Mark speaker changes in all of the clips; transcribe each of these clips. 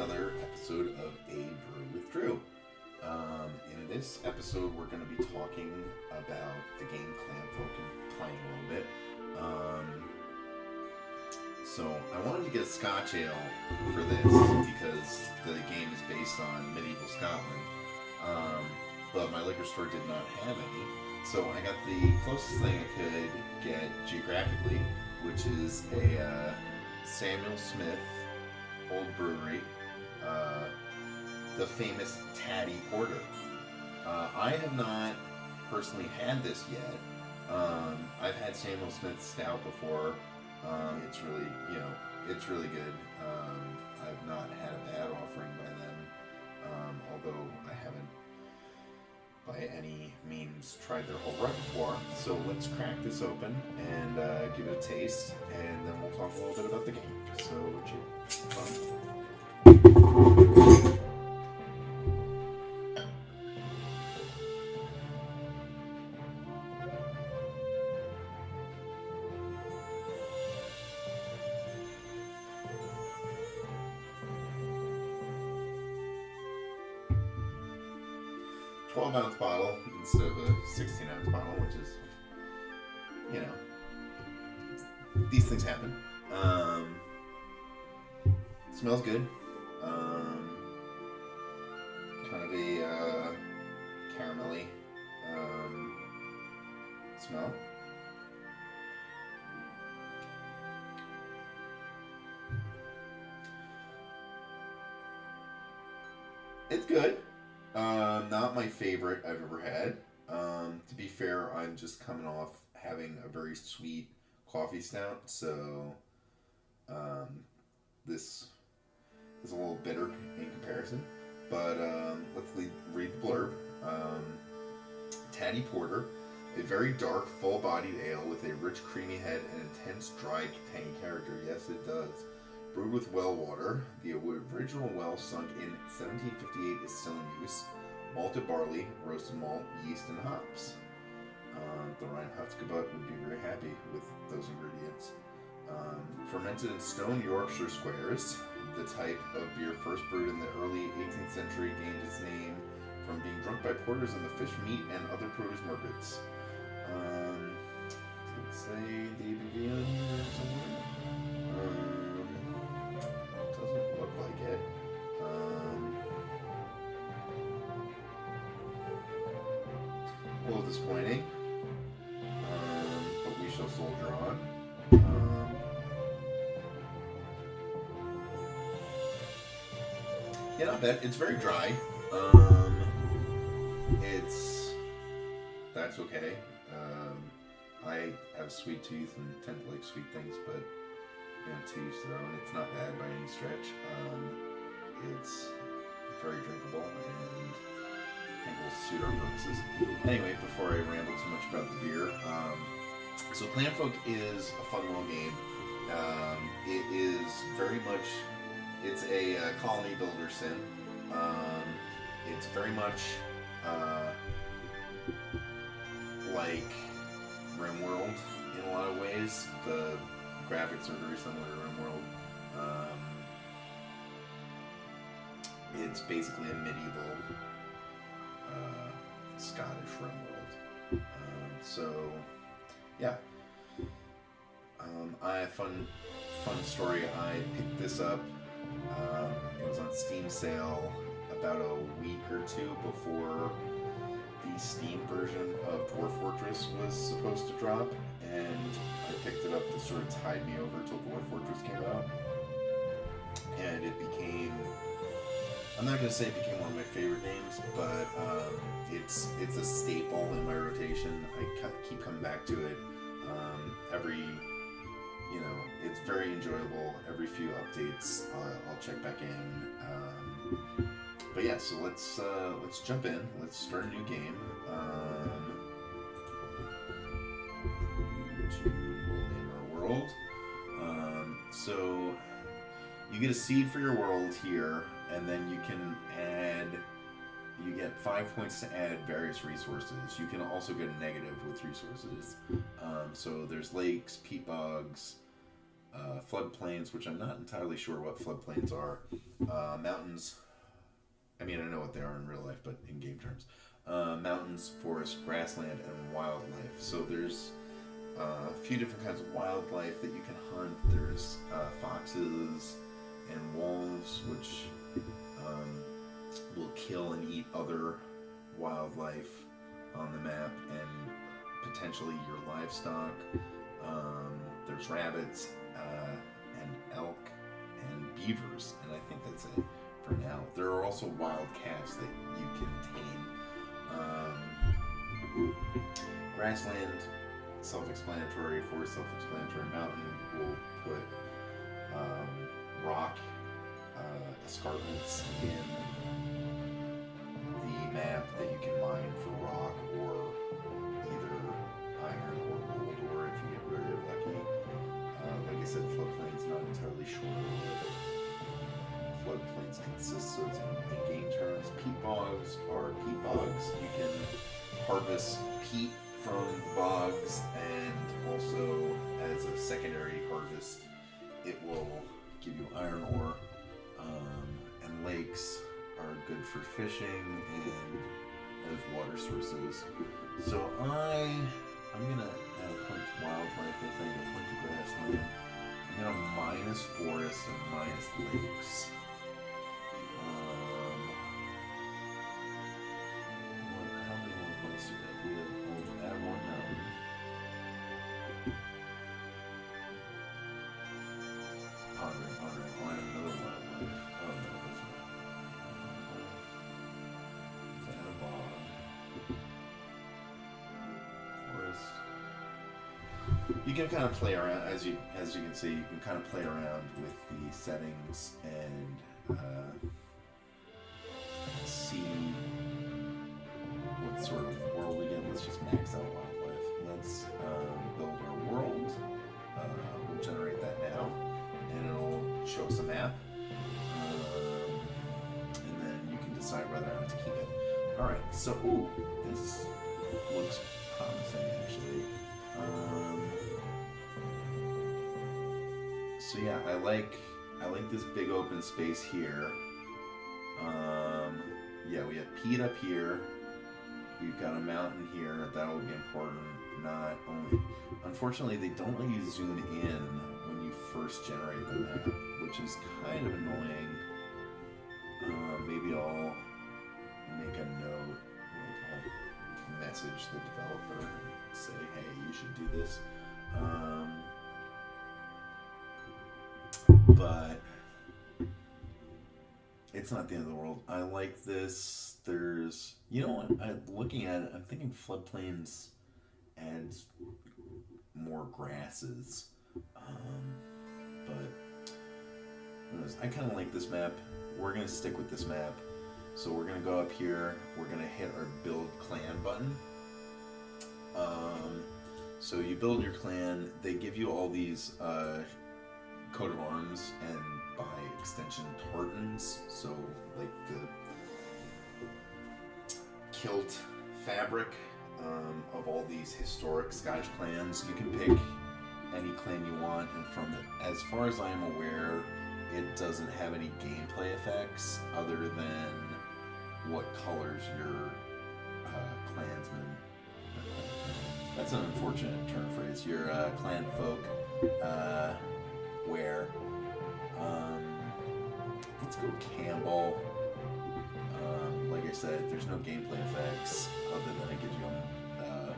Speaker 1: another episode of A Brew with Drew. In this episode, we're going to be talking about the game Clanfolk and playing a little bit. So I wanted to get a Scotch ale for this because the game is based on medieval Scotland. But my liquor store did not have any. So I got the closest thing I could get geographically, which is a Samuel Smith Old Brewery, the famous Taddy Porter. I have not personally had this yet. I've had Samuel Smith Stout before. It's really, it's really good. I've not had a bad offering by them, although I haven't by any means tried their whole repertoire. So let's crack this open and give it a taste, and then we'll talk a little bit about the game. So cheers. 12-ounce bottle instead of a 16-ounce bottle, which is, these things happen. Smells good. Kind of a caramelly smell. It's good. Not my favorite I've ever had. To be fair, I'm just coming off having a very sweet coffee stout, so this is a little bitter in comparison. But let's read the blurb. Taddy Porter, a very dark, full-bodied ale with a rich, creamy head and intense, dry, tangy character. Yes, it does. Brewed with well water, the original well sunk in 1758 is still in use. Malted barley, roasted malt, yeast, and hops. The Reinheitsgebot would be very happy with those ingredients. Fermented in stone Yorkshire squares, the type of beer first brewed in the early 18th century gained its name from being drunk by porters in the fish, meat, and other produce markets. Does it say the ABV on here or somewhere? Doesn't look like it. A little disappointing, but we shall soldier on. Yeah, not bad. It's very dry. That's okay. I have a sweet tooth and tend to like sweet things, but to each their own. It's not bad by any stretch. It's very drinkable and I think will suit our purposes. Anyway, before I ramble too much about the beer, so Clanfolk is a fun little game. It is very much, it's a colony builder sim. It's very much like RimWorld in a lot of ways. The graphics are very similar to RimWorld. It's basically a medieval Scottish RimWorld. So, yeah. I have fun story. I picked this up. It was on Steam sale about a week or two before the Steam version of Dwarf Fortress was supposed to drop, and I picked it up to sort of tide me over till Dwarf Fortress came out. And it became, I'm not going to say it became one of my favorite games, but it's a staple in my rotation. I keep coming back to it. It's very enjoyable. Every few updates, I'll check back in. But yeah, so let's jump in. Let's start a new game. To name our world. So you get a seed for your world here, and then you can add. You get 5 points to add various resources. You can also get a negative with resources. So there's lakes, peat bogs, floodplains, which I'm not entirely sure what floodplains are. Mountains. I mean, I know what they are in real life, but in game terms. Mountains, forest, grassland, and wildlife. So there's a few different kinds of wildlife that you can hunt. There's foxes and wolves, which will kill and eat other wildlife on the map and potentially your livestock. There's rabbits and elk and beavers, and I think that's it for now. There are also wild cats that you can tame. Grassland, self-explanatory. Forest, self-explanatory. Mountain will put rock escarpments in the map that you can mine for rock or either iron or gold, or if you get very lucky. Like I said, floodplains, not entirely sure what floodplains consists of in game terms. Peat bogs are peat bogs. You can harvest peat from the bogs, and also as a secondary harvest, it will give you iron ore. And lakes are good for fishing and as water sources. So I'm gonna add a point to wildlife, I think, a point to grassland. I'm gonna minus forest and minus lakes. How many more points do we have? We'll add one mountain. Pondering. I'll add another wildlife. Oh no, that's not. Let's add a bog. Forest. You can kind of play around, as you can see, you can kind of play around with the settings and see what sort of world we get. Let's just max out wildlife. Let's build our world. We'll generate that now, and it'll show us a map. And then you can decide whether or not to keep it. All right. So, this looks promising, actually. So yeah, I like this big open space here. Yeah, we have peat up here. We've got a mountain here. That will be important. Not only, unfortunately, they don't let you zoom in when you first generate the map, which is kind of annoying. Maybe I'll make a note, like I'll message the developer and say, hey, you should do this. But it's not the end of the world. I like this. There's, I'm looking at it, I'm thinking floodplains adds more grasses. But who knows? I kind of like this map. We're going to stick with this map. So we're going to go up here. We're going to hit our build clan button. So you build your clan. They give you all these coat of arms and by extension tartans, so like the kilt fabric of all these historic Scottish clans. You can pick any clan you want, and from it, as far as I am aware, it doesn't have any gameplay effects other than what colors your clansmen. That's an unfortunate turn phrase. Your Clanfolk wear. Let's go Campbell. Like I said, there's no gameplay effects other than it gives you a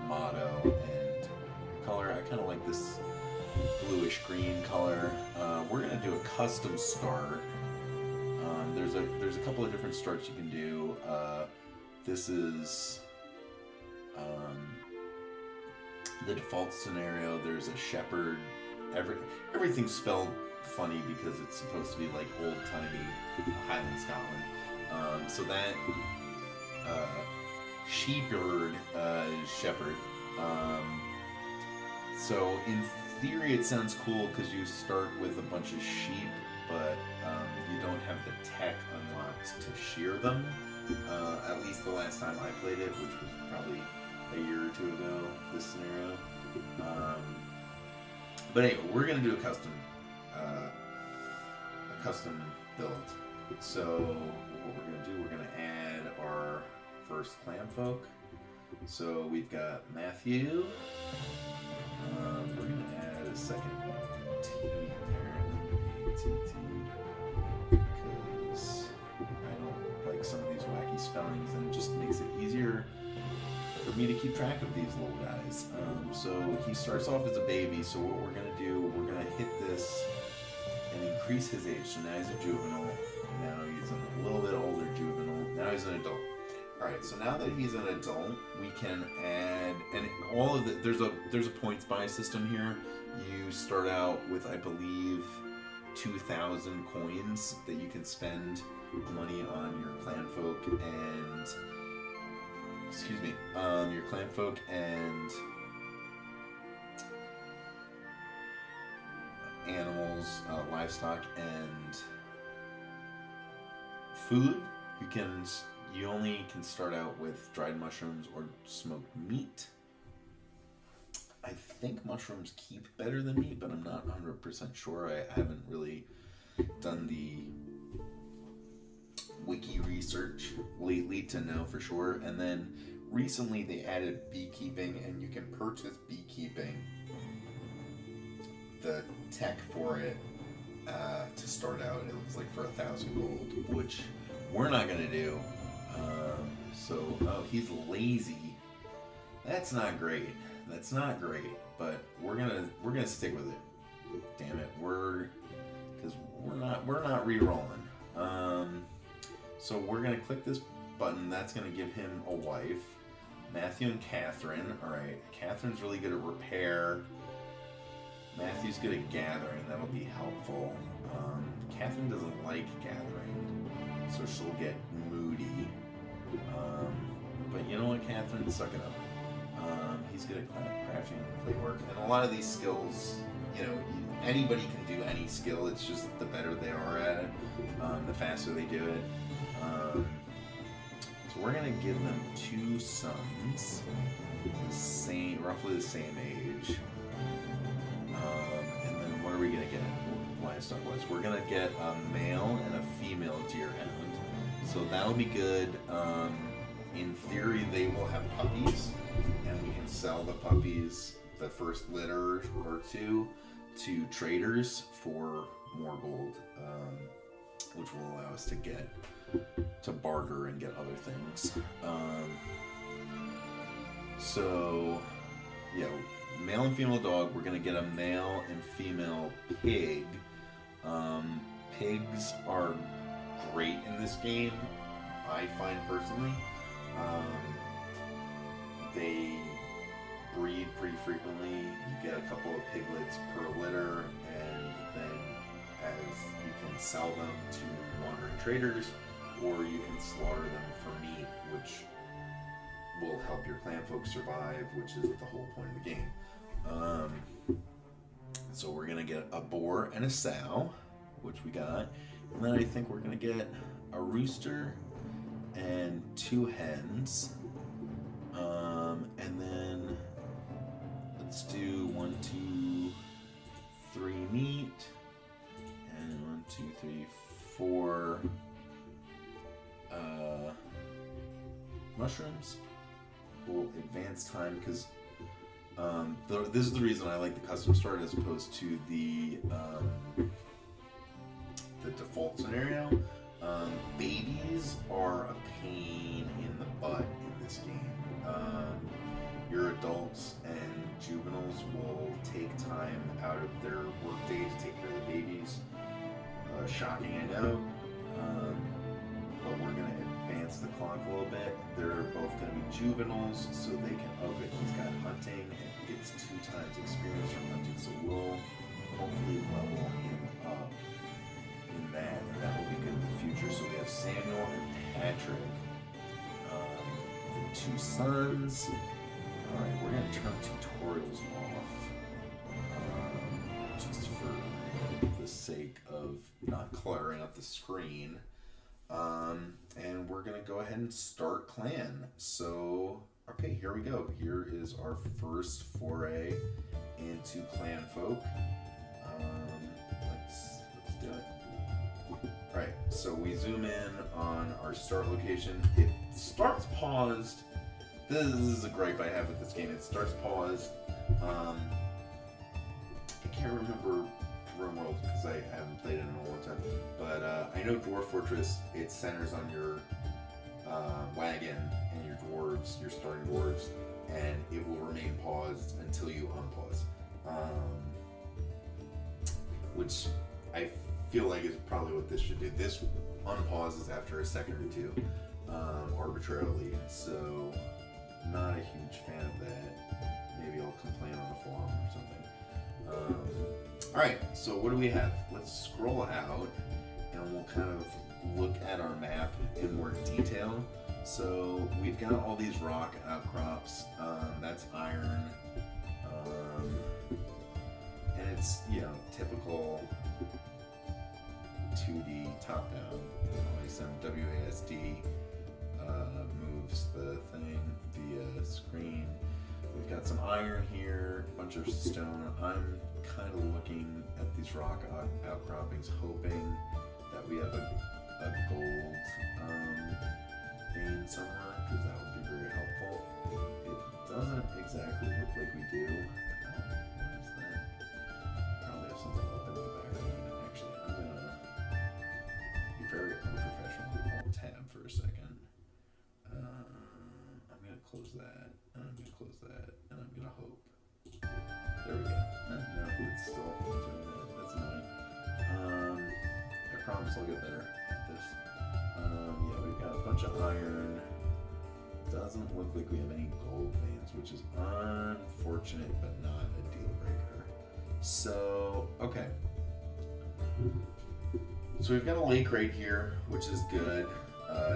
Speaker 1: motto and color. I kind of like this bluish green color. We're gonna do a custom start. There's a couple of different starts you can do. This is the default scenario. There's a shepherd. Everything's spelled funny because it's supposed to be like old-timey Highland Scotland. So that shepherd. So in theory it sounds cool because you start with a bunch of sheep, but you don't have the tech unlocked to shear them. At least the last time I played it, which was probably a year or two ago, this scenario. But anyway, we're going to do a custom a custom build. So what we're going to do, we're going to add our first Clanfolk. So we've got Matthew. We're going to add a second T apparently, ATT, because I don't like some of these wacky spellings, and it just makes it easier for me to keep track of these little guys. So he starts off as a baby, so what we're going to do, we're going to hit this and increase his age. So now he's a juvenile, now he's a little bit older juvenile, now he's an adult. Alright, so now that he's an adult, we can add, and all of the, there's a points buy system here. You start out with, I believe, 2,000 coins that you can spend money on your Clanfolk and, your Clanfolk and animals, livestock, and food. You only can start out with dried mushrooms or smoked meat. I think mushrooms keep better than meat, but I'm not 100% sure. I haven't really done the wiki research lately to know for sure. And then recently they added beekeeping, and you can purchase beekeeping, the tech for it, to start out. It looks like for 1,000 gold, which we're not gonna do. He's lazy. That's not great. But we're gonna stick with it. Damn it, we're not re-rolling. So we're gonna click this button. That's gonna give him a wife, Matthew and Catherine. All right, Catherine's really good at repair. Matthew's good at gathering. That'll be helpful. Catherine doesn't like gathering, so she'll get moody. But you know what, Catherine? Suck it up. He's good at crafting and clay work. And a lot of these skills, anybody can do any skill. It's just the better they are at it, the faster they do it. So we're going to give them 2 sons, roughly the same age. And then what are we going to get livestock-wise? We're going to get a male and a female deerhound. So that'll be good. In theory, they will have puppies, and we can sell the puppies, the first litter or 2, to traders for more gold, which will allow us to barter and get other things. Male and female dog. We're gonna get a male and female pig. Pigs are great in this game, I find personally. They breed pretty frequently. You get a couple of piglets per litter, and then as you can sell them to wandering traders, or you can slaughter them for meat, which will help your Clanfolk survive, which is the whole point of the game. So we're gonna get a boar and a sow, which we got, and then I think we're gonna get a rooster and 2 hens, and then let's do 1, 2, 3 meat, and 1, 2, 3, 4 mushrooms. We'll advance time because this is the reason I like the custom start as opposed to the default scenario. Babies are a pain in the butt in this game. Your adults and juveniles will take time out of their workday to take care of the babies. Shocking, I know. But we're going to advance the clock a little bit. They're both going to be juveniles, so they can. Oh, good, he's got hunting and gets 2 times experience from hunting, so we'll hopefully level him up in that, and that will be good in the future. So we have Samuel and Patrick, the 2 sons. All right, we're going to turn tutorials off, just for the sake of not cluttering up the screen. And we're going to go ahead and start clan. So, okay, here we go. Here is our first foray into Clanfolk. Alright, so we zoom in on our start location. It starts paused. This is a gripe I have with this game. It starts paused. I can't remember RimWorld because I haven't played it in a long time. But I know Dwarf Fortress, it centers on your wagon and your dwarves, your starting dwarves, and it will remain paused until you unpause. Which I feel like is probably what this should do. This unpauses after a second or two, arbitrarily. So, not a huge fan of that. Maybe I'll complain on a forum or something. Alright, so what do we have? Let's scroll out and we'll kind of look at our map in more detail. So we've got all these rock outcrops. That's iron. And it's, you know, typical 2D top-down. Some WASD moves the thing via screen. We've got some iron here, a bunch of stone. I'm kind of looking at these rock outcroppings, hoping that we have a gold vein somewhere, because that would be very helpful. It doesn't exactly look like we do. What is that? Probably have something open in the background. Actually, I'm gonna be very unprofessional. I'll tab for a second. I'm gonna close that, and I'm gonna close that, and I'm gonna hope. There we go. No, it's still doing that. That's annoying. I promise I'll get better at this. Yeah, we've got a bunch of iron. Doesn't look like we have any gold veins, which is unfortunate, but not a deal breaker. So, okay. So we've got a lake right here, which is good,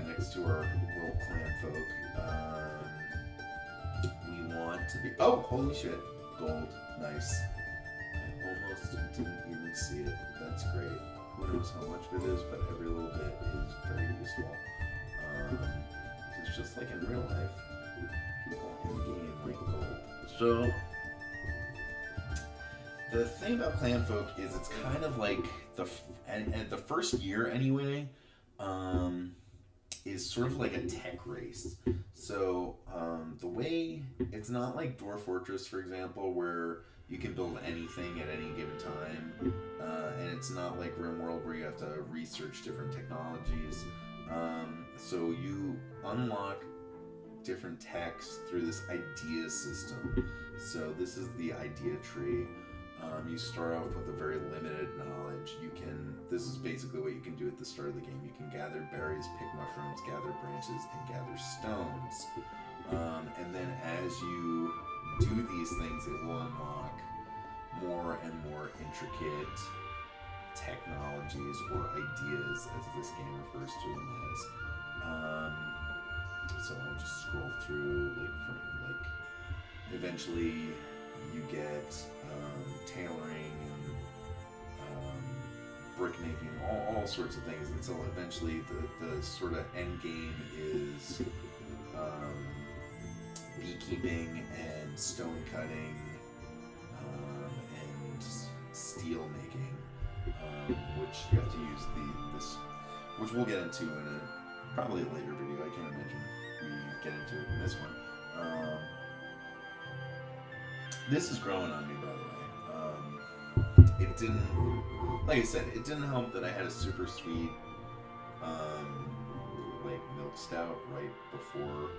Speaker 1: next to our little Clanfolk. We want to be... Oh, holy shit. Gold. Nice. I almost didn't even see it. That's great. Who knows how much it is, but every little bit is very useful. It's just like in real life. People in the game like gold. So, the thing about Clanfolk is it's kind of like the first year anyway, is sort of like a tech race. So the way it's not like Dwarf Fortress, for example, where you can build anything at any given time, and it's not like RimWorld where you have to research different technologies. So you unlock different techs through this idea system. So this is the idea tree. You start off with a very limited knowledge. This is basically what you can do at the start of the game. You can gather berries, pick mushrooms, gather branches, and gather stones. And then as you do these things, it will unlock more and more intricate technologies or ideas, as this game refers to them as. So I'll just scroll through, eventually you get tailoring and brick making, all sorts of things, until eventually the sort of end game is beekeeping and stone cutting and steel making, which you have to use this, which we'll get into in probably a later video. I can't imagine we get into it in this one. This is growing on me, by the way. It didn't, like I said, it didn't help that I had a super sweet, milk stout right before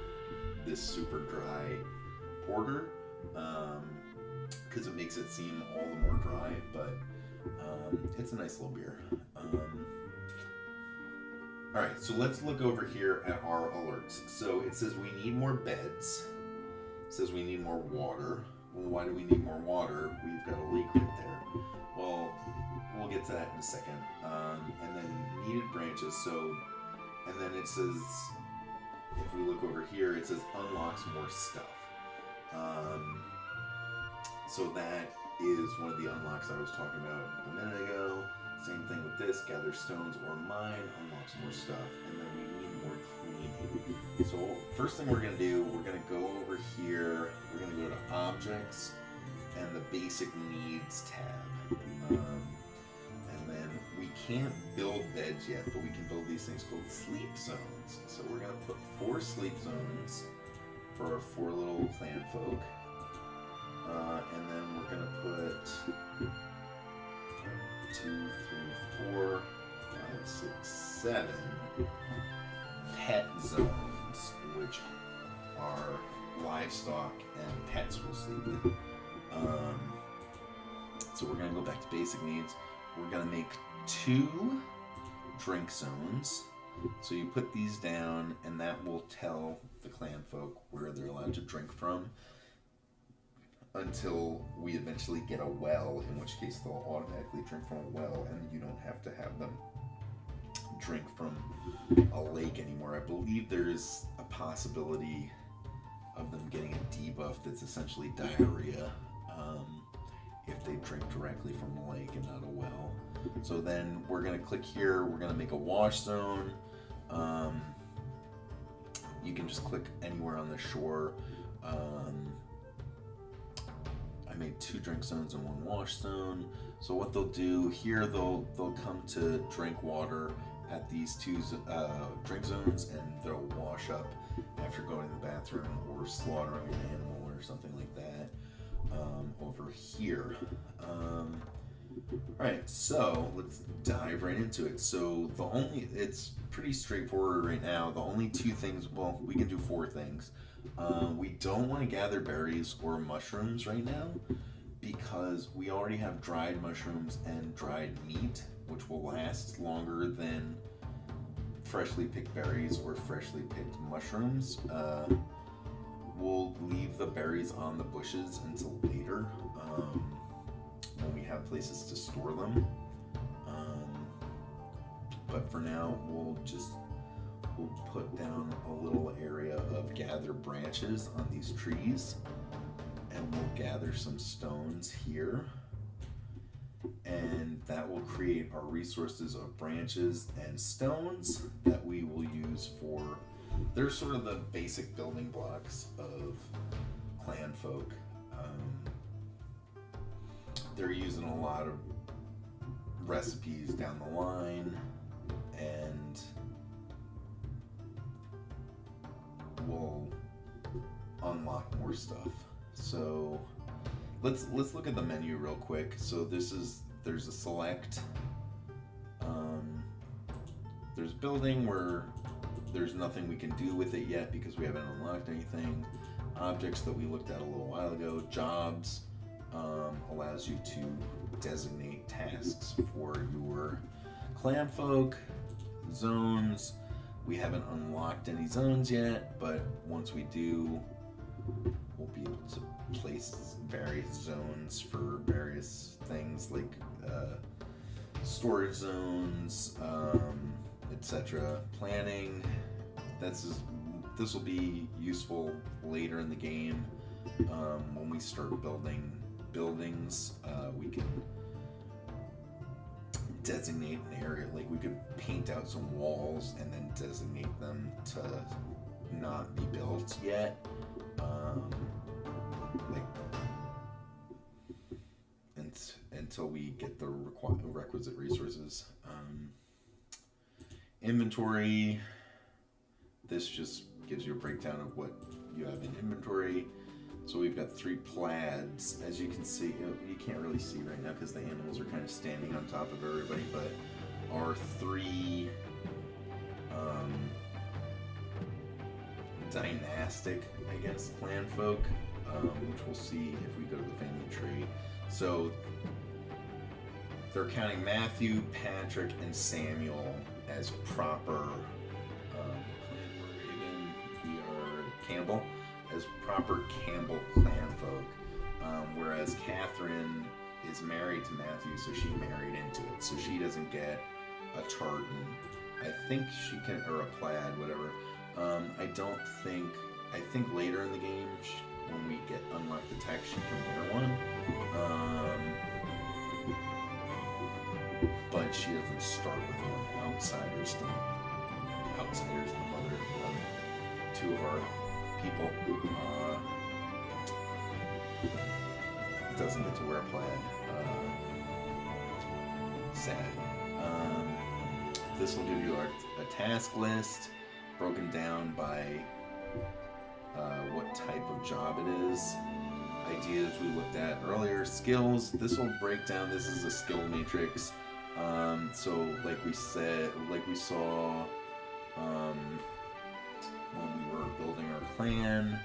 Speaker 1: this super dry porter, because it makes it seem all the more dry, but it's a nice little beer. Alright, so let's look over here at our alerts. So it says we need more beds. It says we need more water. Well, why do we need more water? We've got a lake right there. Well, we'll get to that in a second. And then needed branches. So, and then it says, if we look over here, it says unlocks more stuff. So that is one of the unlocks I was talking about a minute ago. Same thing with this, gather stones or mine, unlocks more stuff, and then we need more cleaning. So first thing we're going to do, we're going to go over here, we're going to go to objects and the basic needs tab. And then we can't build beds yet, but we can build these things called sleep zones. So we're gonna put 4 sleep zones for our 4 little clan folk. And then we're gonna put 2, 3, 4, 5, 6, 7 pet zones, which are livestock and pets will sleep in. So we're gonna go back to basic needs. We're gonna make 2 drink zones. So you put these down, and that will tell the clan folk where they're allowed to drink from until we eventually get a well, in which case they'll automatically drink from a well, and you don't have to have them drink from a lake anymore. I believe there's a possibility of them getting a debuff that's essentially diarrhea if they drink directly from a lake and not a well. So then we're going to click here, we're going to make a wash zone. You can just click anywhere on the shore. I made 2 drink zones and 1 wash zone. So what they'll do here, they'll come to drink water at these 2 drink zones, and they'll wash up after going to the bathroom or slaughtering an animal or something like that over here. Alright, so let's dive right into it. So it's pretty straightforward right now. The only 2 things, well, we can do 4 things. We don't want to gather berries or mushrooms right now because we already have dried mushrooms and dried meat, which will last longer than freshly picked berries or freshly picked mushrooms. We'll leave the berries on the bushes until later when we have places to store them. But for now, we'll put down a little area of gather branches on these trees, and we'll gather some stones here, and that will create our resources of branches and stones that we will use for, they're sort of the basic building blocks of clan folk. They're using a lot of recipes down the line, and we'll unlock more stuff. So let's look at the menu real quick. So there's a select, there's building where there's nothing we can do with it yet because we haven't unlocked anything. Objects that we looked at a little while ago. Jobs allows you to designate tasks for your clan folk. Zones, we haven't unlocked any zones yet, but once we do, we'll be able to place various zones for various things like storage zones, etc. Planning, this will be useful later in the game when we start building buildings. We can designate an area, like we could paint out some walls and then designate them to not be built yet, until we get the requisite resources. Inventory, this just gives you a breakdown of what you have in inventory. So we've got 3 plaids. As you can see, you can't really see right now because the animals are kind of standing on top of everybody, but our 3 dynastic, I guess, clan folk, which we'll see if we go to the family tree. So they're counting Matthew, Patrick, and Samuel as proper we are Campbell, as proper Campbell clan folk, whereas Catherine is married to Matthew, so she married into it, so she doesn't get a tartan. I think she can, or a plaid, whatever. I think later in the game, when we unlock the tech, she can wear one. But she doesn't start with one. Outsiders, the mother of 2 of our people, doesn't get to wear a plaid. Sad. This will give you a task list broken down by what type of job it is. Ideas we looked at earlier. Skills. This will break down. This is a skill matrix. So like we saw when we were building our clan.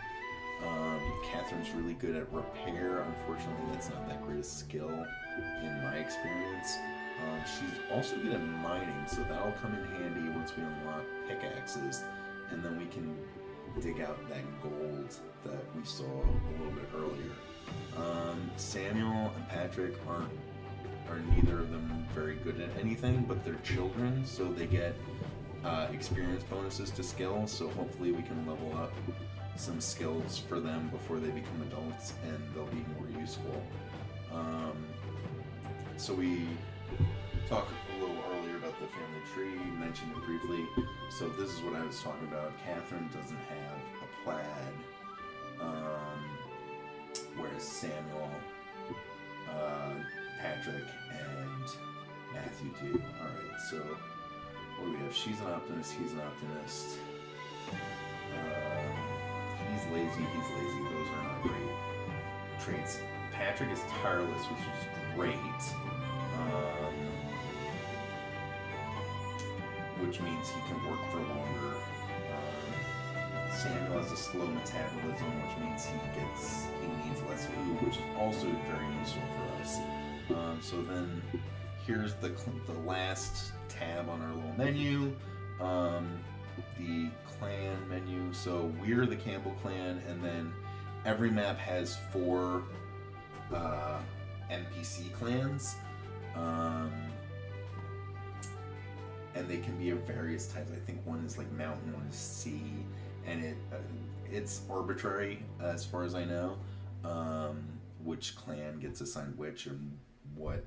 Speaker 1: Catherine's really good at repair. Unfortunately, that's not that great a skill in my experience. She's also good at mining, so that'll come in handy once we unlock pickaxes, and then we can dig out that gold that we saw a little bit earlier. Samuel and Patrick are neither of them very good at anything, but they're children, so they get experience bonuses to skills, so hopefully we can level up some skills for them before they become adults, and they'll be more useful. So we talked a little earlier about the family tree, mentioned it briefly. So this is what I was talking about. Catherine doesn't have a plaid, whereas Samuel, Patrick, and Matthew do. Alright, so what do we have? She's an optimist, he's an optimist. He's lazy. Those are not great traits. Patrick is tireless, which is great. Which means he can work for longer. Samuel has a slow metabolism, which means he needs less food, which is also very useful for us. So then here's the last tab on our little menu. The clan menu. So we're the Campbell clan, and then every map has 4 NPC clans, and they can be of various types. I think one is like mountain, one is sea, and it's arbitrary as far as I know, which clan gets assigned which and what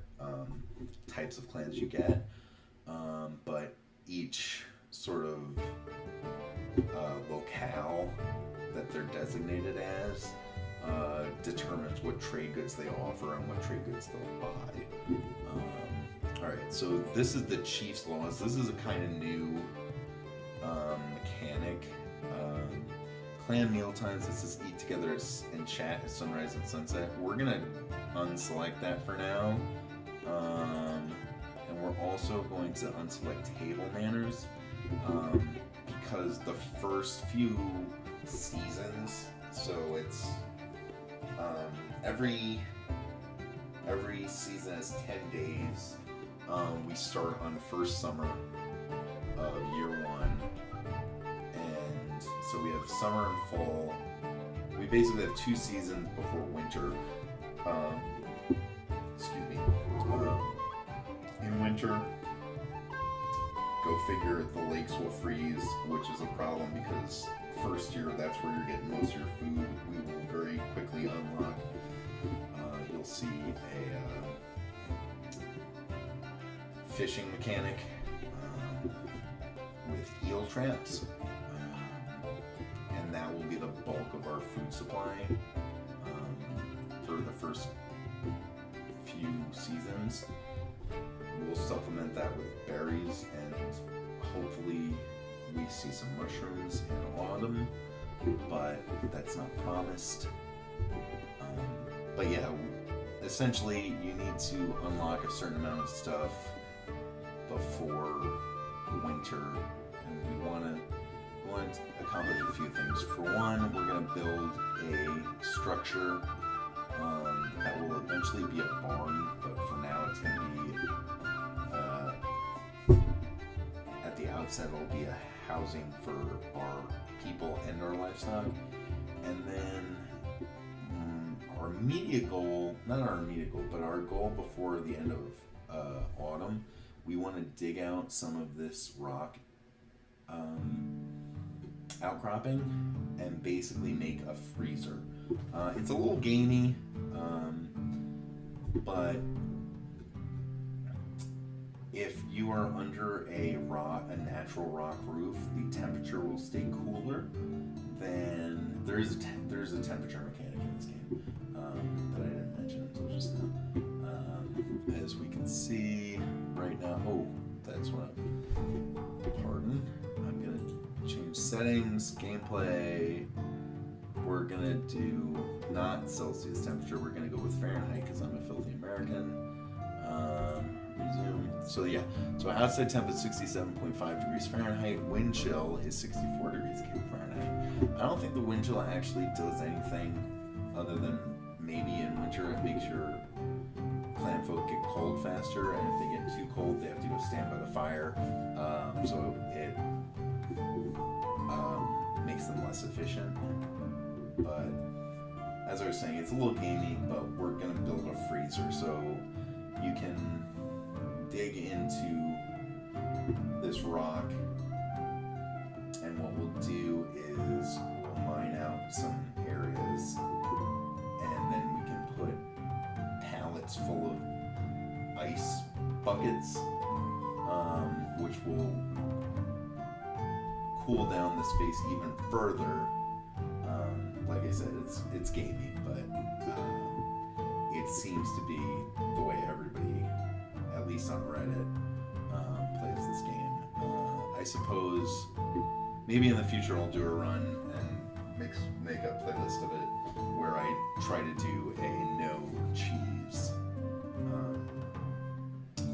Speaker 1: types of clans you get, but each sort of locale that they're designated as determines what trade goods they offer and what trade goods they'll buy. Alright, so this is the Chief's Laws. This is a kind of new mechanic. Clan meal times. This is eat together and chat at sunrise and sunset. We're gonna unselect that for now. And we're also going to unselect table manners. Because the first few seasons, so it's every season has 10 days. We start on first summer of year 1, and so we have summer and fall. We basically have 2 seasons before winter. In winter, go figure, the lakes will freeze, which is a problem because first year, that's where you're getting most of your food. We will very quickly unlock. You'll see a fishing mechanic with eel traps, and that will be the bulk of our food supply for the first few seasons. We'll supplement that with berries, and hopefully we see some mushrooms in autumn, but that's not promised. But yeah, essentially you need to unlock a certain amount of stuff before winter, and we want to accomplish a few things. For one, we're going to build a structure that will eventually be a barn, but for now it's going to be at the outset it'll be a housing for our people and our livestock. And then our immediate goal, not our immediate goal, but our goal before the end of autumn, we want to dig out some of this rock outcropping and basically make a freezer. It's a little gamey, but if you are under a natural rock roof, the temperature will stay cooler. Then there's a temperature mechanic in this game that I didn't mention until just now. As we can see right now, that's what settings, gameplay. We're gonna do not Celsius temperature. We're gonna go with Fahrenheit because I'm a filthy American. Resume. So yeah. So outside temp is 67.5 degrees Fahrenheit. Wind chill is 64 degrees Fahrenheit. I don't think the wind chill actually does anything other than maybe in winter it makes your Clanfolk get cold faster, and if they get too cold, they have to go stand by the fire. So it makes them less efficient. But as I was saying, it's a little gamey, but we're going to build a freezer so you can dig into this rock, and what we'll do is we'll mine out some areas, and then we can put pallets full of ice buckets, which will cool down the space even further. Like I said, it's gamey, but it seems to be the way everybody, at least on Reddit, plays this game. I suppose maybe in the future I'll do a run and make a playlist of it where I try to do a no cheese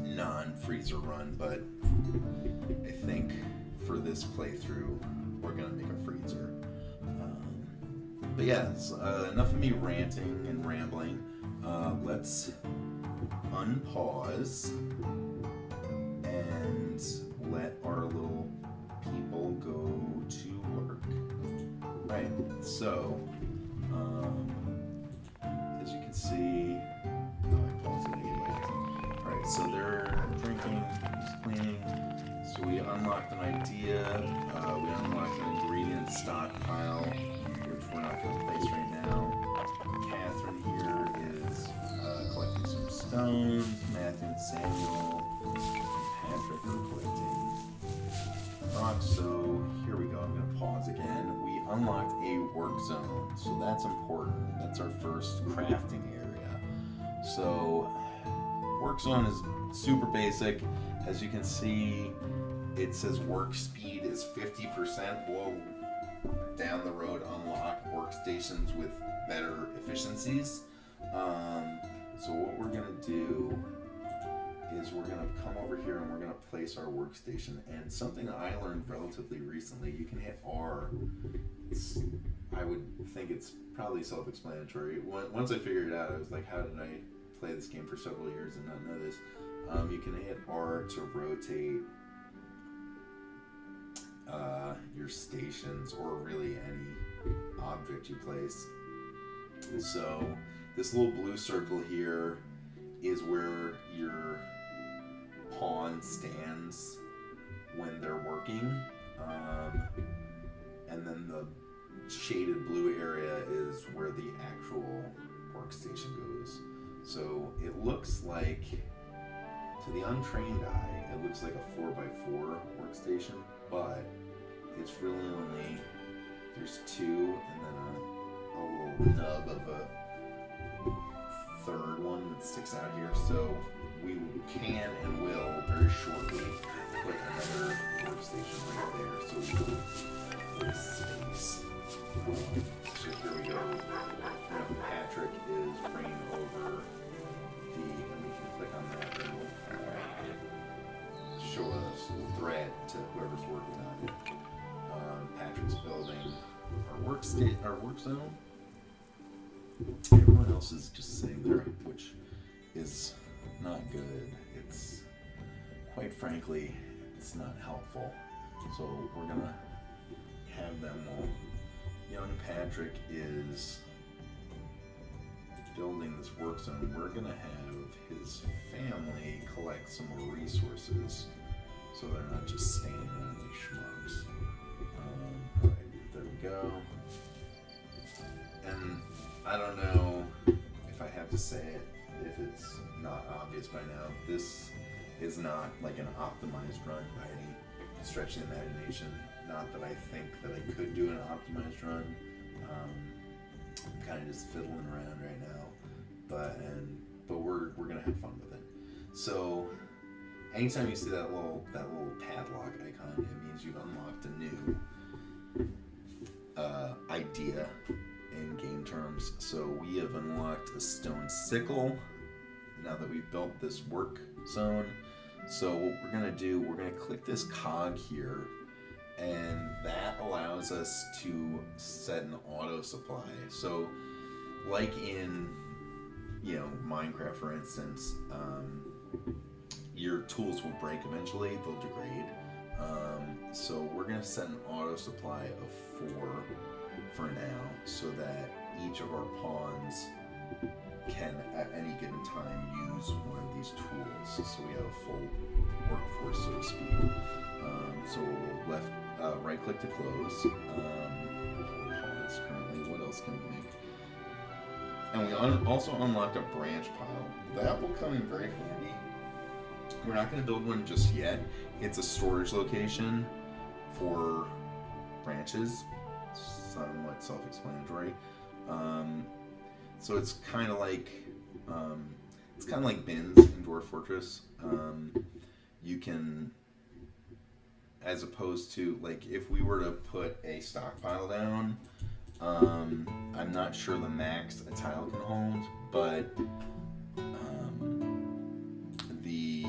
Speaker 1: non-freezer run, but I think for this playthrough we're gonna make a freezer. But yeah, enough of me ranting and rambling. Let's unpause and let our little people go to work. Right, so as you can see, I paused it anyway. Alright, so they're drinking, just cleaning. So we unlocked an idea, we unlocked an ingredient stockpile, which we're not going to place right now. Catherine here is collecting some stones. Matthew and Samuel and Patrick are collecting rocks. So here we go. I'm going to pause again. We unlocked a work zone, so that's important. That's our first crafting area. So work zone is super basic. As you can see, it says work speed is 50%. We'll down the road unlock workstations with better efficiencies. So what we're going to do is we're going to come over here and we're going to place our workstation. And something that I learned relatively recently, you can hit R. I would think it's probably self-explanatory. Once I figured it out, I was like, how did I play this game for several years and not know this? You can hit R to rotate your stations, or really any object you place. So this little blue circle here is where your pawn stands when they're working, and then the shaded blue area is where the actual workstation goes. So it looks like, to the untrained eye, it looks like a 4x4 workstation, but it's really only, there's two and then a little nub of a third one that sticks out here. So we can and will very shortly put another workstation right there, so we can waste space. So here we go. Patrick is bringing over and we can click on that and we'll show us a thread to whoever's working on it. Patrick's building our work zone. Everyone else is just sitting there, which is not good. It's, quite frankly, it's not helpful. So we're gonna have them while young Patrick is building this work zone. We're gonna have his family collect some more resources so they're not just standing around these schmucks. Alright, there we go. And I don't know if I have to say it, if it's not obvious by now, this is not like an optimized run by any stretch of the imagination. Not that I think that I could do an optimized run. I'm kind of just fiddling around right now, but we're gonna have fun with it. So anytime you see that little padlock icon, it means you've unlocked a new
Speaker 2: idea in game terms. So we have unlocked a stone sickle now that we've built this work zone. So what we're going to do, we're going to click this cog here, and that allows us to set an auto supply. So like in, Minecraft, for instance, your tools will break eventually, they'll degrade. So we're going to set an auto supply of 4 for now, so that each of our pawns can at any given time use one of these tools. So we have a full workforce, so to speak. So we'll right click to close. Pause currently. What else can we make? And we also unlocked a branch pile. That will come in very handy. We're not going to build one just yet. It's a storage location for branches. Somewhat self-explanatory. So it's kind of like bins in Dwarf Fortress. You can, as opposed to like if we were to put a stockpile down, I'm not sure the max a tile can hold, but the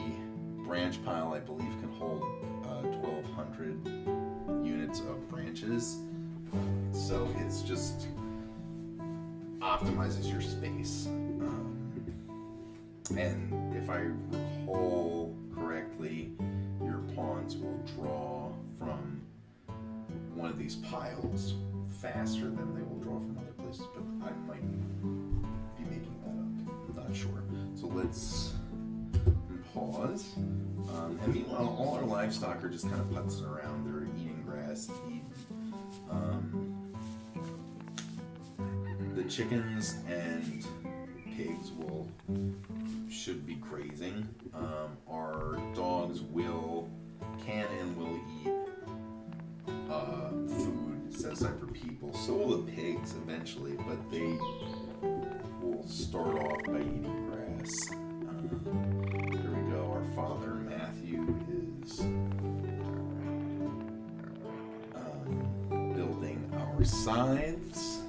Speaker 2: branch pile I believe can hold 1,200 units of branches. So it's just optimizes your space. And if I recall correctly, your pawns will draw from one of these piles faster than they will draw from other places, but I might be making that up. I'm not sure. So let's pause. And meanwhile, all our livestock are just kind of putzing around. They're eating grass, the chickens and pigs should be grazing. Our dogs can and will eat food set aside for people. So will the pigs eventually, but they will start off by eating grass. There we go. Our father Matthew is building our scythes.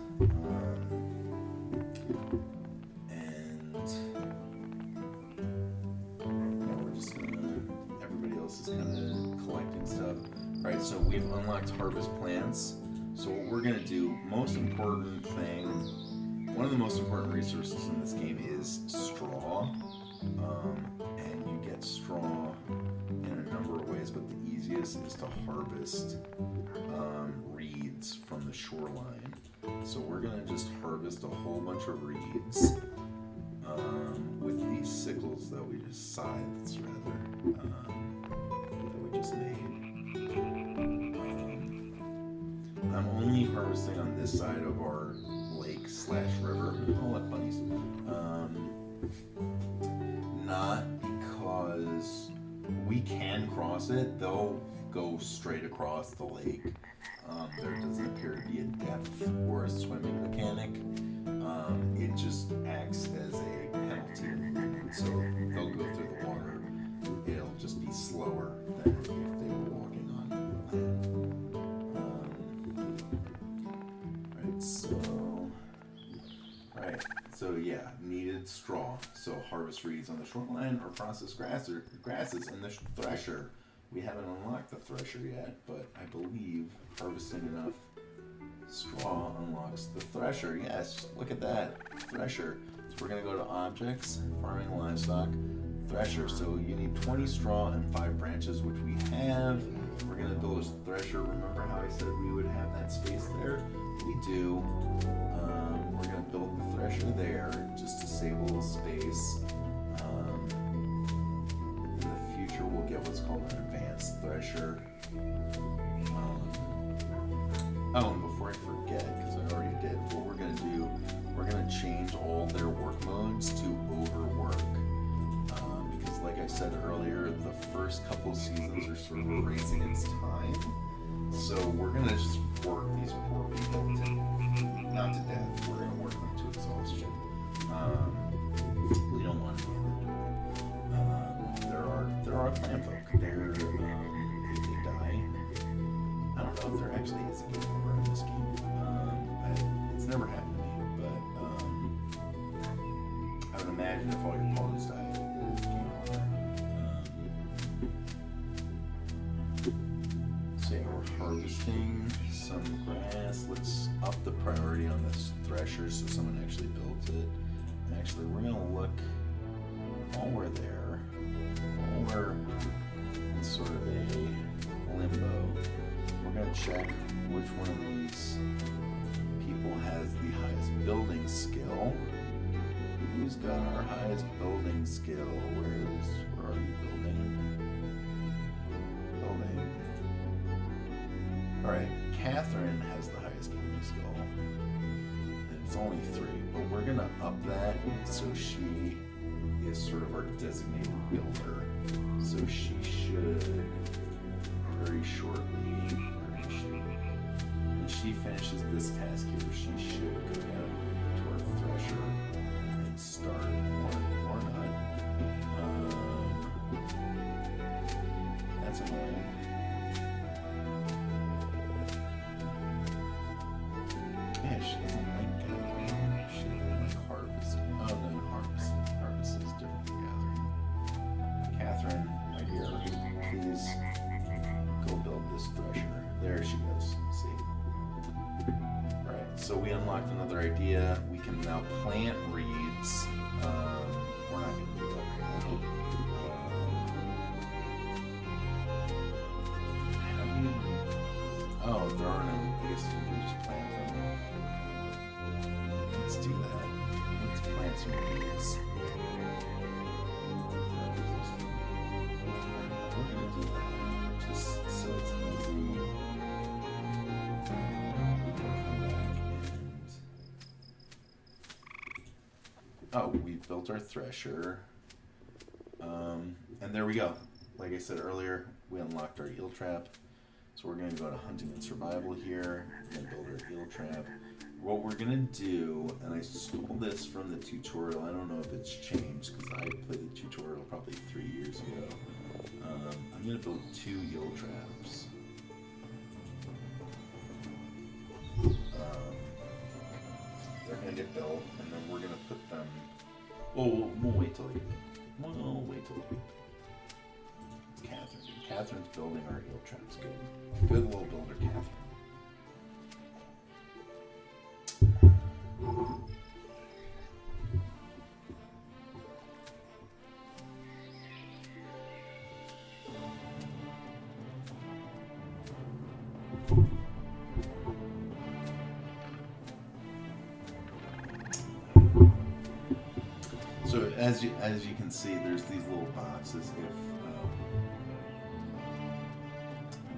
Speaker 2: Alright, so we've unlocked harvest plants. So what we're going to do, one of the most important resources in this game is straw. And you get straw in a number of ways, but the easiest is to harvest reeds from the shoreline. So we're going to just harvest a whole bunch of reeds with these sickles that we just scythes, rather, that we just made. I'm only harvesting on this side of our lake/river. I'll let bunnies. Not because we can cross it. They'll go straight across the lake. There doesn't appear to be a depth or a swimming mechanic. It just acts as a penalty. So they'll go through the water. It'll just be slower than if they were walking on land. So yeah, needed straw. So harvest reeds on the shoreline or process grasses in the thresher. We haven't unlocked the thresher yet, but I believe harvesting enough straw unlocks the thresher. Yes, look at that, thresher. So we're gonna go to objects, farming livestock, thresher. So you need 20 straw and 5 branches, which we have. We're gonna build a thresher. Remember how I said we would have that space there? We do. We're going to build the thresher there just to save a little space. In the future, we'll get what's called an advanced thresher. And before I forget, because I already did, what we're going to do, we're going to change all their work modes to overwork. Because like I said earlier, the first couple of seasons are sort of racing its time. So we're going to just work these poor people not to death. We're going to work them to exhaustion. We don't want to there are Clanfolk. They die. I don't know if there actually is a game over in this game. It's never happened to me, but I would imagine if all your pawns die, it's game over. So yeah, we're harvesting some grass. Let's up the priority on this thresher so someone actually builds it. Actually, we're gonna look while we're there, while we're in sort of a limbo. We're gonna check which one of these people has the highest building skill. Who's got our highest building skill? Where are you building? Building. Alright, Catherine has the highest building skill. It's only 3, but we're gonna up that so she is sort of our designated builder. So she should very shortly, when she finishes this task here, she should go down to our thresher and start, or not. That's annoying. Yeah, she doesn't like gathering. She doesn't like harvest. Oh, no, harvest. Harvest is different from gathering. Catherine, my dear, please go build this thresher. There she goes. See? Alright, so we unlocked another idea. We can now plant reeds. We're not going to do that right now. How do you... Oh, there are no... I guess you can just plant them. Let's do that. Let's plant some reeds. We're going to do that. Just so it's easy. Oh, we built our thresher. And there we go. Like I said earlier, we unlocked our eel trap. So we're going to go to hunting and survival here. We're going to build our eel trap. What we're going to do, and I stole this from the tutorial. I don't know if it's changed because I played the tutorial probably 3 years ago. I'm going to build 2 eel traps. They're going to get built, and then we're going to put them... We'll wait till they... We'll wait till they... It's Catherine. Catherine's building our eel traps. Good. Good little builder, Catherine. So as you can see, there's these little boxes.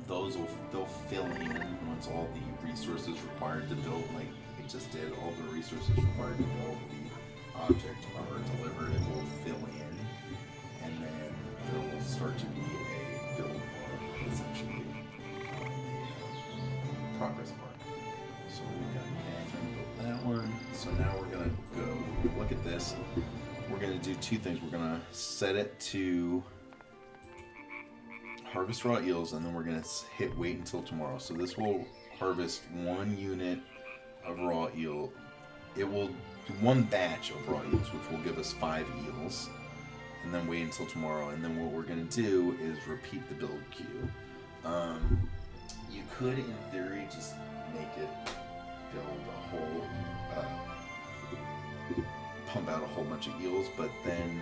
Speaker 2: If they'll fill in once all the resources required to build, like it just did, all the resources required to build the object are delivered. It will fill in, and then there will start to be a build bar, essentially, progress bar. So we've got Catherine built that one. So now we're gonna go look at this. We're going to do 2 things. We're going to set it to harvest raw eels, and then we're going to hit wait until tomorrow. So this will harvest 1 unit of raw eel. It will do 1 batch of raw eels, which will give us 5 eels, and then wait until tomorrow. And then what we're going to do is repeat the build queue. You could, in theory, just make it build a whole... pump out a whole bunch of eels, but then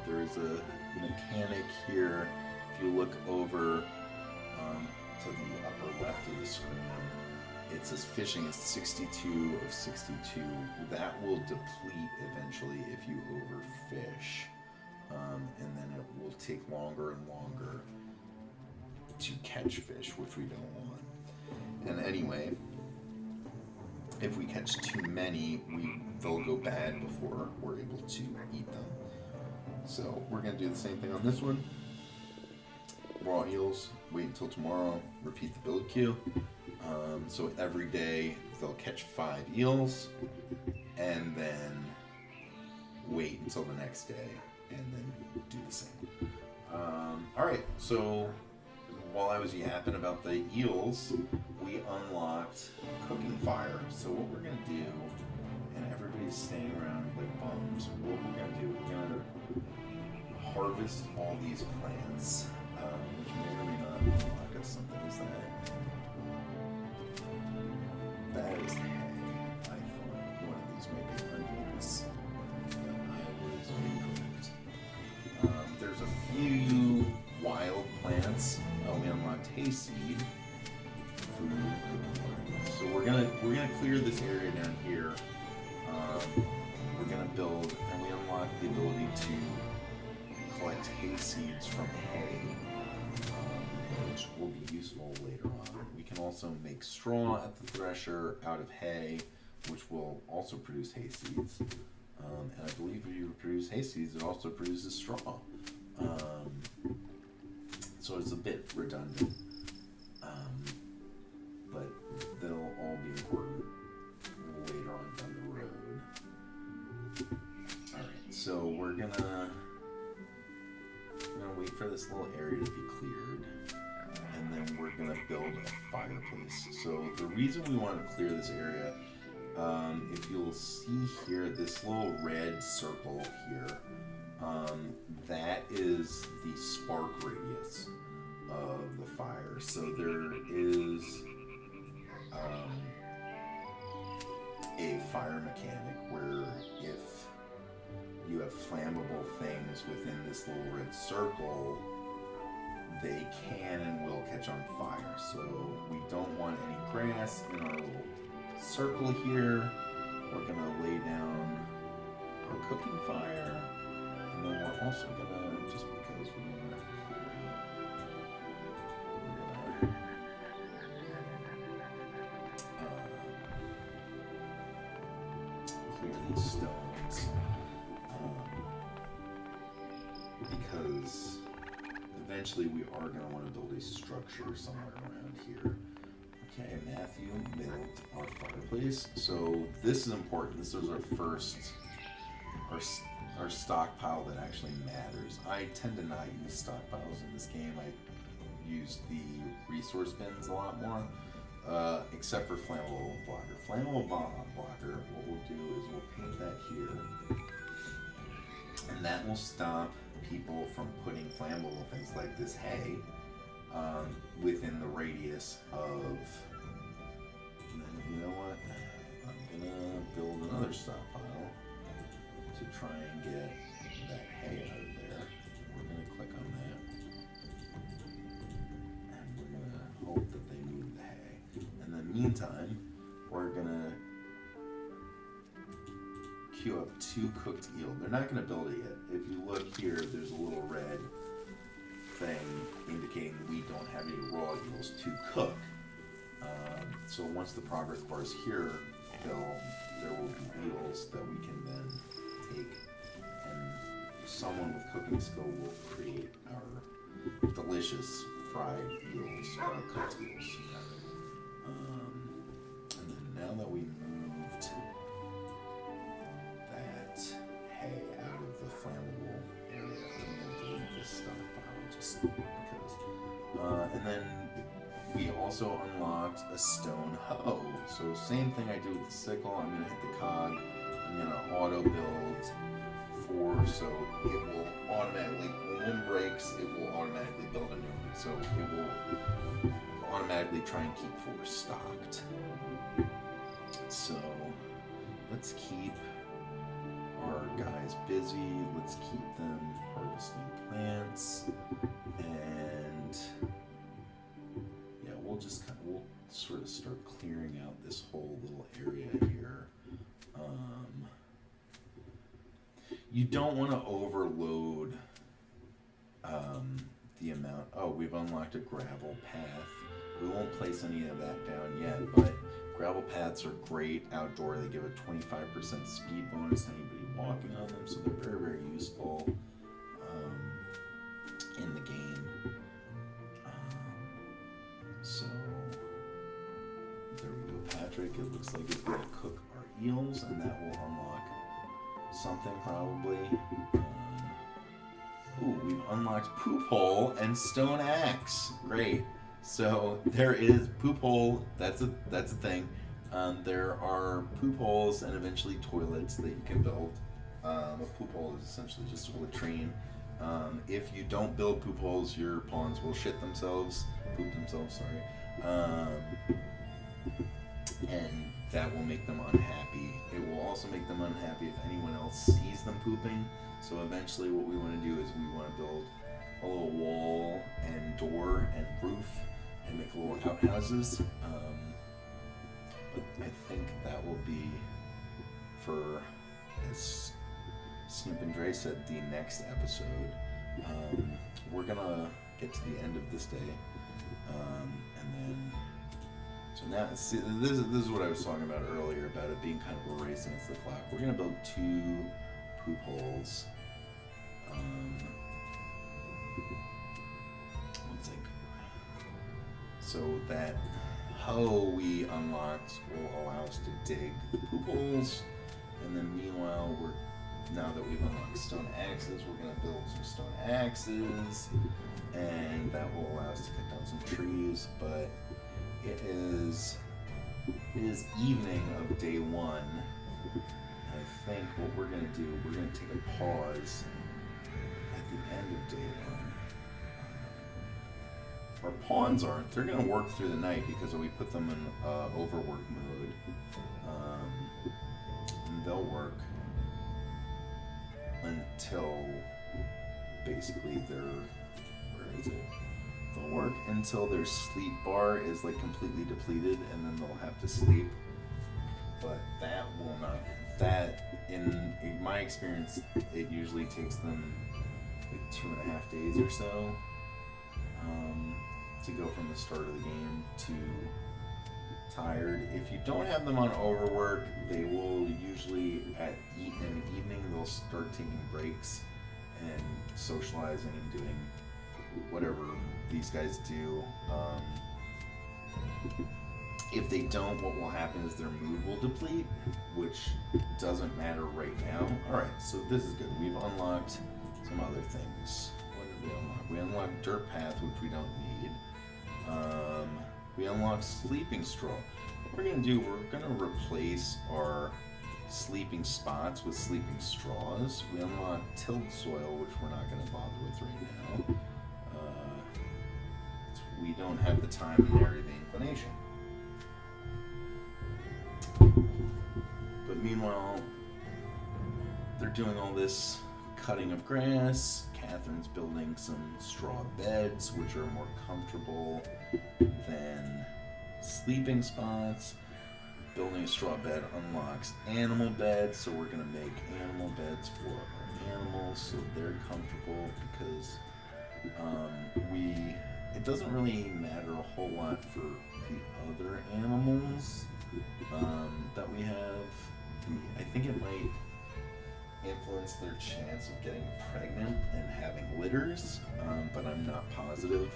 Speaker 2: there is a mechanic here. If you look over to the upper left of the screen, it says fishing is 62 of 62. That will deplete eventually if you overfish, and then it will take longer and longer to catch fish, which we don't want. And anyway, if we catch too many, they'll go bad before we're able to eat them. So we're going to do the same thing on this one. Raw eels, wait until tomorrow, repeat the build queue. So every day they'll catch 5 eels, and then wait until the next day, and then do the same. Alright, so while I was yapping about the eels, we unlocked cooking fire. So what we're gonna do, and everybody's staying around like bums, what we're gonna do, we're gonna harvest all these plants, which may or may not unlock us something. Is that? That is hay. I thought one of these may be onions. But I was incorrect. There's a few wild plants. Oh, we unlocked hayseed. Food. So we're gonna clear this area down here. We're gonna build, and we unlock the ability to collect hay seeds from hay, which will be useful later on. We can also make straw at the thresher out of hay, which will also produce hay seeds. And I believe if you produce hay seeds, it also produces straw. So it's a bit redundant, but they'll all be important later on down the road. Alright, so we're gonna wait for this little area to be cleared, and then we're gonna build a fireplace. So the reason we want to clear this area, if you'll see here, this little red circle here, that is the spark radius of the fire. So there is a fire mechanic where if you have flammable things within this little red circle, they can and will catch on fire. So we don't want any grass in our little circle here. We're gonna lay down our cooking fire, and then we're also gonna, just because we want to clear these stones, because eventually we are going to want to build a structure somewhere around here. Okay, Matthew built our fireplace. So this is important. This is our first, our stockpile that actually matters. I tend to not use stockpiles in this game. I use the resource bins a lot more, except for flammable blocker. Flammable blocker, what we'll do is we'll paint that here, and that will stop people from putting flammable things like this hay within the radius of. And then you know what? I'm gonna build another stockpile to try and get that hay out of there. We're gonna click on that, and we're gonna hope that they move the hay. In the meantime, we're gonna queue up 2 cooked eel. They're not gonna build it yet. If you look here, there's a little red thing indicating we don't have any raw eels to cook. So once the progress bar is here, there will be eels that we can then take, and someone with cooking skill will create our delicious fried eels, cooked eels. And then now that we moved that hay out of the flammable area, I'm going to delete this stockpile just because. And then we also unlocked a stone hoe. So same thing I do with the sickle. I'm going to hit the cog. I'm going to auto build 4, so it will automatically, when one breaks, it will automatically build a new one. So it will automatically try and keep 4 stocked. So let's keep our guys busy. Let's keep them harvesting plants, and yeah, we'll sort of start clearing out this whole little area here. You don't want to overload the amount. Oh, we've unlocked a gravel path. We won't place any of that down yet, but gravel paths are great outdoor. They give a 25% speed bonus to anybody walking on them, so they're very, very useful in the game. So there we go, Patrick. It looks like it's going to cook our eels, and that will unlock something probably. Ooh, we've unlocked Poop Hole and Stone Axe. Great. So there is Poop Hole. That's a thing. There are poop holes and eventually toilets that you can build. A poop hole is essentially just a latrine. If you don't build poop holes, your pawns will poop themselves. Sorry, and that will make them unhappy. It will also make them unhappy if anyone else sees them pooping. So eventually, what we want to do is we want to build a little wall and door and roof and make little outhouses. But I think that will be for, as Snoop and Dre said, the next episode. We're gonna get to the end of this day, and then. So now, see, this is what I was talking about earlier about it being kind of a race against the clock. We're gonna build 2 poop holes. Let's think. So that hoe we unlocked will allow us to dig the poop holes, and then meanwhile, now that we've unlocked stone axes, we're gonna build some stone axes, and that will allow us to cut down some trees. But it is evening of day 1. I think what we're gonna do, we're gonna take a pause at the end of day 1. Our pawns aren't. They're gonna work through the night because we put them in overwork mode, and they'll work until basically where is it? They'll work until their sleep bar is like completely depleted, and then they'll have to sleep. But that will not. That in my experience, it usually takes them like 2.5 days or so to go from the start of the game to tired. If you don't have them on overwork, they will usually in the evening they'll start taking breaks and socializing and doing whatever these guys do. If they don't, what will happen is their mood will deplete, which doesn't matter right now. Alright, so this is good. We've unlocked some other things. What did we unlock? We unlocked Dirt Path, which we don't need. We unlocked Sleeping Straw. What we're going to do, we're going to replace our sleeping spots with sleeping straws. We unlocked Tilled Soil, which we're not going to bother with right now. We don't have the time to marry the inclination. But meanwhile, they're doing all this cutting of grass. Catherine's building some straw beds, which are more comfortable than sleeping spots. Building a straw bed unlocks animal beds, so we're going to make animal beds for our animals so they're comfortable because it doesn't really matter a whole lot for the other animals that we have. I think it might influence their chance of getting pregnant and having litters, but I'm not positive.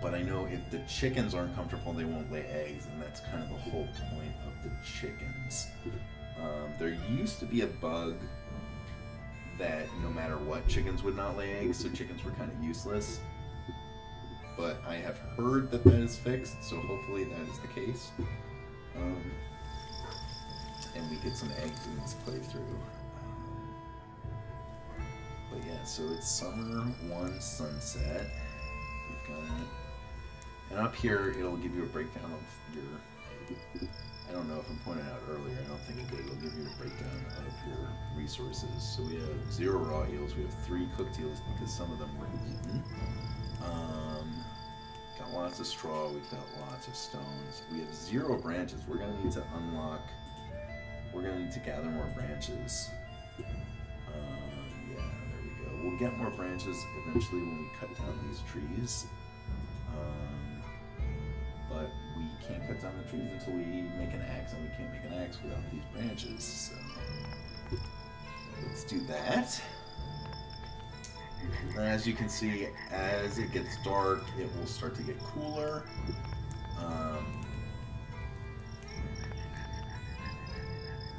Speaker 2: But I know if the chickens aren't comfortable, they won't lay eggs, and that's kind of the whole point of the chickens. There used to be a bug that no matter what, chickens would not lay eggs, so chickens were kind of useless. But I have heard that is fixed, so hopefully that is the case. And we get some eggs in this playthrough. But yeah, so it's summer 1 sunset. We've got it. And up here, it'll give you a breakdown of your... I don't know if I pointed out earlier, I don't think it did. It'll give you a breakdown of your resources. So we have 0 raw eels, we have 3 cooked eels because some of them were eaten. Got lots of straw, we've got lots of stones. We have 0 branches. We're going to need to gather more branches. Yeah, there we go. We'll get more branches eventually when we cut down these trees. But we can't cut down the trees until we make an axe, and we can't make an axe without these branches. So let's do that. And as you can see, as it gets dark, it will start to get cooler. And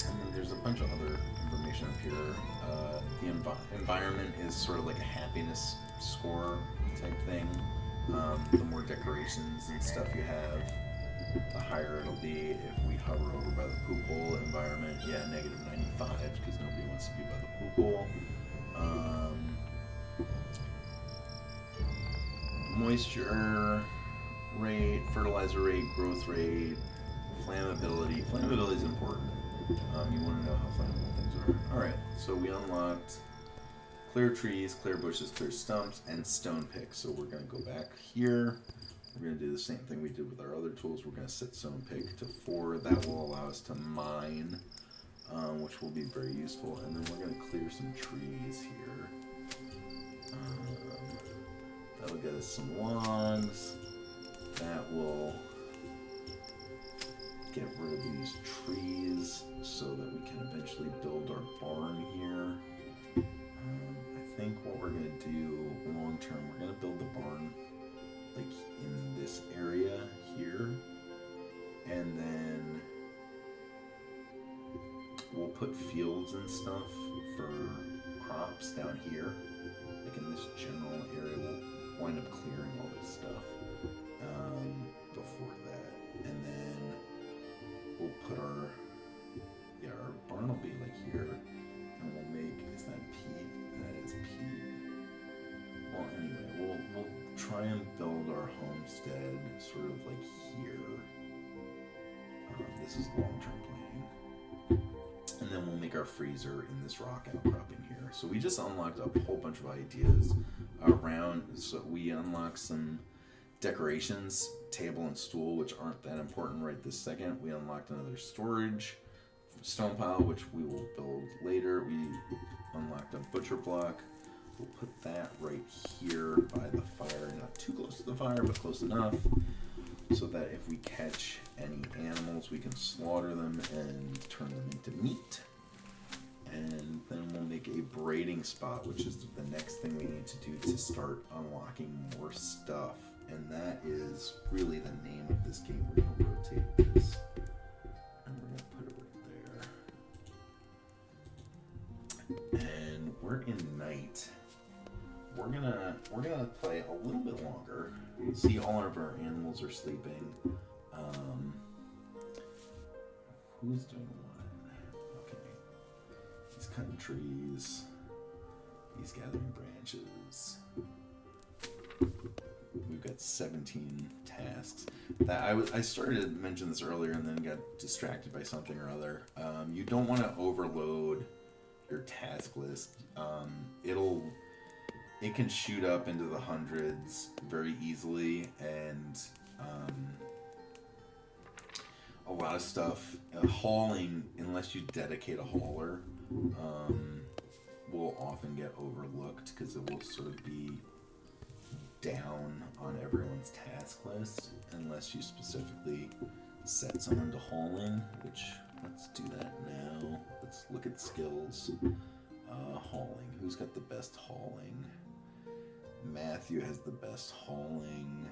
Speaker 2: then there's a bunch of other information up here. The environment is sort of like a happiness score type thing. The more decorations and stuff you have, the higher it'll be. If we hover over by the poop hole environment, yeah, negative 95, because nobody wants to be by the poop hole. Moisture rate, fertilizer rate, growth rate, flammability. Flammability is important. You want to know how flammable things are. Alright, so we unlocked clear trees, clear bushes, clear stumps, and stone picks. So we're going to go back here. We're going to do the same thing we did with our other tools. We're going to set stone pick to 4. That will allow us to mine, which will be very useful. And then we're going to clear some trees here. That'll get us some logs. That will get rid of these trees so that we can eventually build our barn here. I think what we're going to do long term, we're going to build the barn like in this area here, and then we'll put fields and stuff for crops down here. Like in this general area, we'll wind up clearing all this stuff before that, and then we'll put our barn will be like here, and we'll make, is that peat? That is peat. Well, anyway, we'll try and build our homestead sort of like here. This is long-term planning. And then we'll make our freezer in this rock outcropping here. So we just unlocked a whole bunch of ideas around. So we unlocked some decorations, table and stool, which aren't that important right this second. We unlocked another storage stone pile, which we will build later. We unlocked a butcher block. We'll put that right here by the fire, not too close to the fire, but close enough, so that if we catch any animals, we can slaughter them and turn them into meat. And then we'll make a braiding spot, which is the next thing we need to do to start unlocking more stuff. And that is really the name of this game. We're going to rotate this, and we're going to put it right there. And we're in night. We're gonna play a little bit longer. See, all of our animals are sleeping. Who's doing what? Okay. He's cutting trees. He's gathering branches. We've got 17 tasks. I started to mention this earlier and then got distracted by something or other. You don't want to overload your task list. It can shoot up into the hundreds very easily, and a lot of stuff, hauling, unless you dedicate a hauler, will often get overlooked because it will sort of be down on everyone's task list unless you specifically set someone to hauling, which let's do that now. Let's look at skills. Hauling. Who's got the best hauling? Matthew has the best hauling,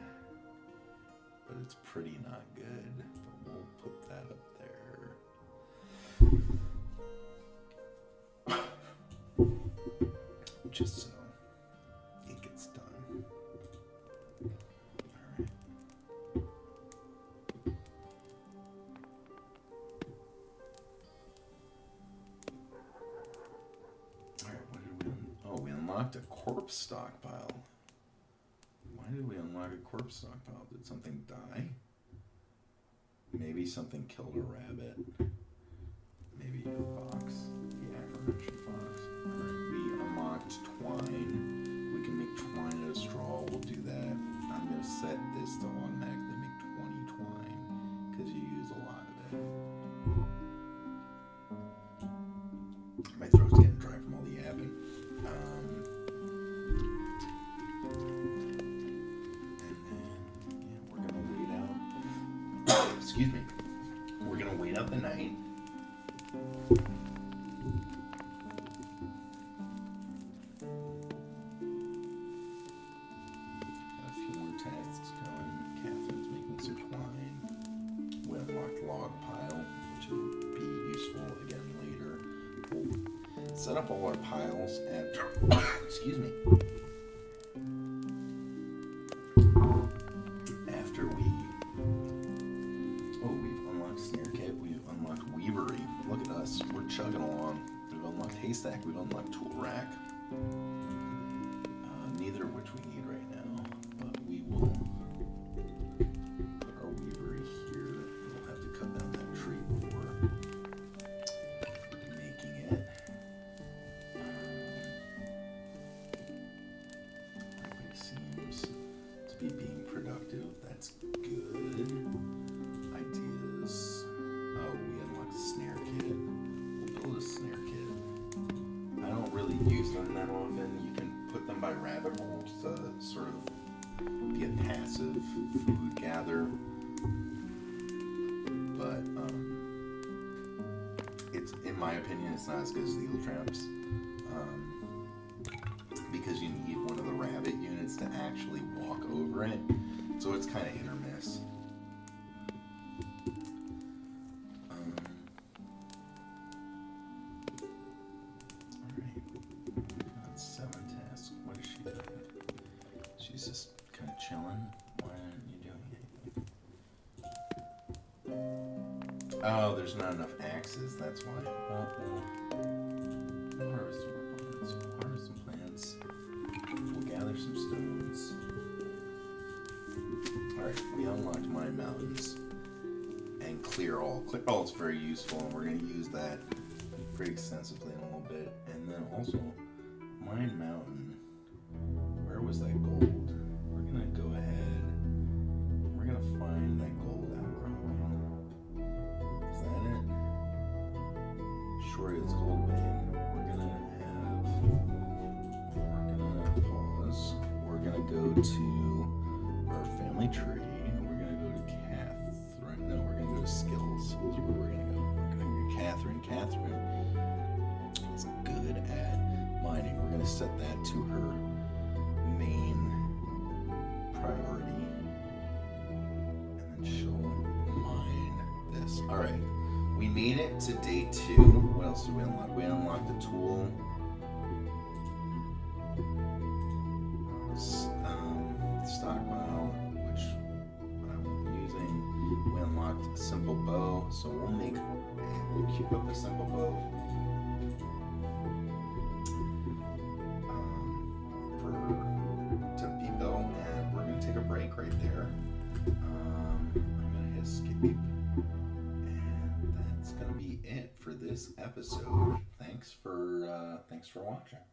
Speaker 2: but it's pretty not good. But we'll put that up there. Just so it gets done. Alright. Alright, what did we we unlocked a corpse stockpile. Why did we unlock a corpse stockpile? Did something die? Maybe something killed a rabbit. Maybe a fox. The aforementioned fox. Alright, we unlocked twine. We can make twine out of straw. We'll do that. I'm going to set this to automatically make 20 twine, because you use a lot of it. My throat's getting dry from all the yapping. Excuse me. We're gonna wait out the night. Got a few more tasks going. Catherine's making some twine. We unlocked log pile, which will be useful again later. We'll set up all our piles after. Excuse me. After we've unlocked Snare Kit, we've unlocked Weavery. Look at us, we're chugging along. We've unlocked Haystack, we've unlocked Tool Rack. Neither of which we need right now, but we will put our Weavery here. We'll have to cut down that tree before making it. Everybody seems to be being productive. That's good. Ideas. Oh, we unlocked the Snare Kit. We'll build a Snare Kit. I don't really use them that often. You can put them by rabbit holes to sort of be a passive food gather. But it's, in my opinion, it's not as good as the eel traps. Because you need one of the rabbit units to actually walk over it. So it's kind of hit or miss. Just kind of chilling. Why aren't you doing anything? Oh, there's not enough axes. That's why. We'll harvest some plants. We'll gather some stones. Alright, we unlocked Mine Mountains and Clear All. Clear All is very useful, and we're going to use that pretty extensively in a little bit. And then also, Mine Mountain. Where was that gold? We're gonna go ahead. We're gonna find that gold outcropping. Is that it? Sure, it's gold vein. We're gonna pause. We're gonna go to our family tree. We're gonna go to Catherine. No, we're gonna go to skills. Is where we're gonna go. We're gonna go to Catherine. Catherine is good at mining. We're gonna set that to her main priority, and then she'll mine this. Alright, we made it to day 2. What else did we unlock? We unlocked the tool stockpile, which I won't be using. We unlocked a simple bow, so we'll keep up the simple bow. And we're going to take a break right there. I'm going to hit escape, and that's going to be it for this episode. Thanks for watching.